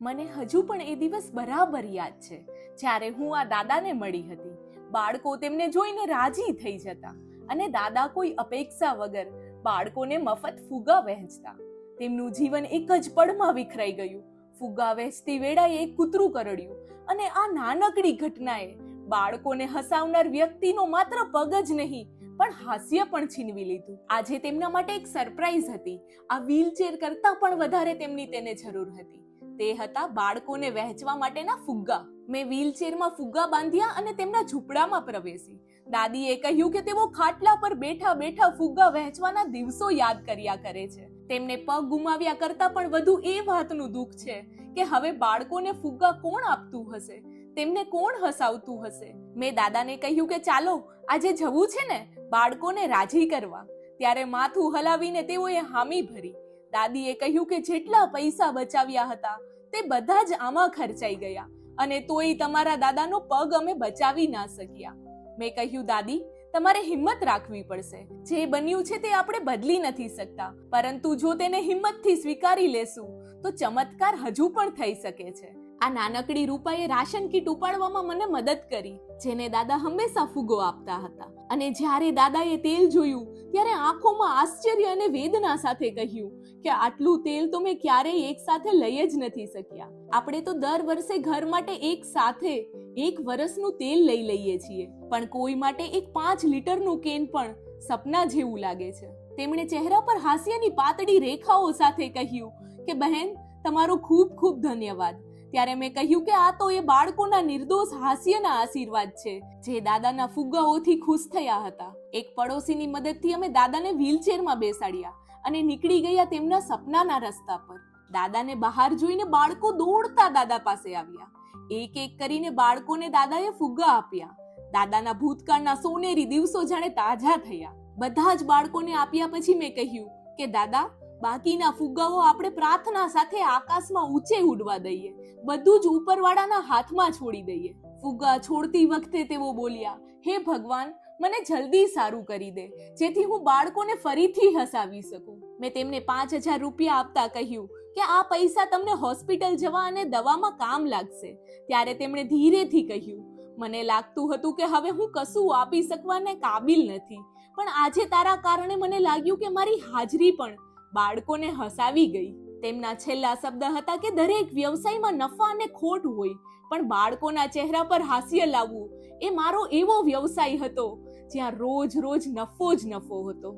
મને હજુ પણ એ દિવસ બરાબર યાદ છે જ્યારે હું આ દાદાને મળી હતી. બાળકો તેમને જોઈને રાજી થઈ જતા અને દાદા કોઈ અપેક્ષા વગર બાળકોને મફત ફુગ્ગા વહેંચતા. તેમનું જીવન એક જ પળમાં વિખરાઈ ગયું. ફુગ્ગા વહેંચતી વેળાએ એક કૂતરું કરડ્યું અને આ નાનકડી ઘટનાએ બાળકોને હસાવનાર વ્યક્તિનો માત્ર પગ જ નહીં પણ હાસ્ય પણ છીનવી લીધું. આજે તેમના માટે એક સરપ્રાઈઝ હતી. આ વ્હીલચેર કરતા પણ વધારે તેમની તેને જરૂર હતી. તે હતા બાળકોને વહેંચવા માટેના ફુગ્ગા. મેં વ્હીલચેરમાં ફુગ્ગા બાંધ્યા અને તેમના ઝૂંપડામાં પ્રવેશી. દાદીએ કહ્યું કે તેઓ ખાટલા પર બેઠા બેઠા ફુગ્ગા વહેંચવાના દિવસો યાદ કર્યા કરે છે. તેમને પગ ગુમાવ્યા કરતા પણ વધુ એ વાતનું દુઃખ છે કે હવે બાળકોને ફુગ્ગા કોણ આપતું હશે, તેમને કોણ હસાવતું હશે. મેં દાદાને કહ્યું કે ચાલો આજે જવું છે ને બાળકોને રાજી કરવા. ત્યારે માથું હલાવીને તેઓએ હામી ભરી. દાદીએ કહ્યું કે જેટલા પૈસા બચાવ્યા હતા તે બધા જ આમાં ખર્ચાઈ ગયા અને તોય તમારા દાદાનો પગ અમે બચાવી ના શક્યા. મેં કહ્યું દાદી, તમારે હિંમત રાખવી પડશે. જે બન્યું છે તે આપણે બદલી નથી શકતા, પરંતુ જો તેને હિંમતથી સ્વીકારી લેશું તો ચમત્કાર હજુ પણ થઈ શકે છે. આ નાનકડી રૂપાએ રાશન કીટ ઉપાડવામાં મને મદદ કરી, જેને દાદા હંમેશા ફુગ્ગો આપતા હતા. અને જ્યારે દાદાએ તેલ જોયું ત્યારે આંખોમાં આશ્ચર્ય અને વેદના સાથે કહ્યું કે આટલું તેલ તો મેં ક્યારેય એક સાથે લઈ જ નથી શક્યા. આપણે તો દર વર્ષે ઘર માટે એક સાથે 1 વર્ષનું તેલ લઈ લઈએ છીએ, પણ કોઈ માટે એક 5 લીટરનું કેન પણ સપના જેવું લાગે છે. તેમણે ચહેરા પર હાસ્યની પાતળી રેખાઓ સાથે કહ્યું કે બહેન, તમારો ખૂબ ખૂબ ધન્યવાદ. ત્યારે મેં કહ્યું કે આ તો એ બાળકોના નિર્દોષ હાસ્યના આશીર્વાદ છે જે દાદાના ફુગ્ગાઓથી ખુશ થયા હતા. એક પડોશીની મદદથી અમે દાદાને વ્હીલચેરમાં બેસાડ્યા અને નીકળી ગયા તેમના સપનાના રસ્તા પર. દાદાને બહાર જોઈને બાળકો દોડતા દાદા પાસે આવ્યા. એક એક કરીને બાળકોને દાદાએ ફુગ્ગા આપ્યા. દાદાના ભૂતકાળના સોનેરી દિવસો જાણે તાજા થયા. બધા જ બાળકોને આપ્યા પછી મેં કહ્યું કે દાદા, બાકીના ફુગ્ગાઓ આપણે પ્રાર્થના સાથે આકાશમાં ઊંચે ઉડવા દઈએ, બધું જ ઉપરવાળાના હાથમાં છોડી દઈએ. ફુગ્ગા છોડતી વખતે તેઓ બોલ્યા, હે ભગવાન, મને જલ્દી સારું કરી દે જેથી હું બાળકોને ફરીથી હસાવી શકું. મેં તેમને 5000 રૂપિયા આપતા કહ્યું કે આ પૈસા તમને હોસ્પિટલ જવા અને દવામાં કામ લાગશે. ત્યારે તેમણે ધીરેથી કહ્યું, મને લાગતું હતું કે હવે હું કશું આપી શકવાને કાબિલ નથી, પણ આજે તારા કારણે મને લાગ્યું કે મારી હાજરી પણ બાળકોને હસાવી ગઈ. તેમના છેલ્લા શબ્દ હતા કે દરેક વ્યવસાયમાં નફા અને ખોટ હોય, પણ બાળકોના ચહેરા પર હાસ્ય લાવવું એ મારો એવો વ્યવસાય હતો જ્યાં રોજ રોજ નફો જ નફો હતો.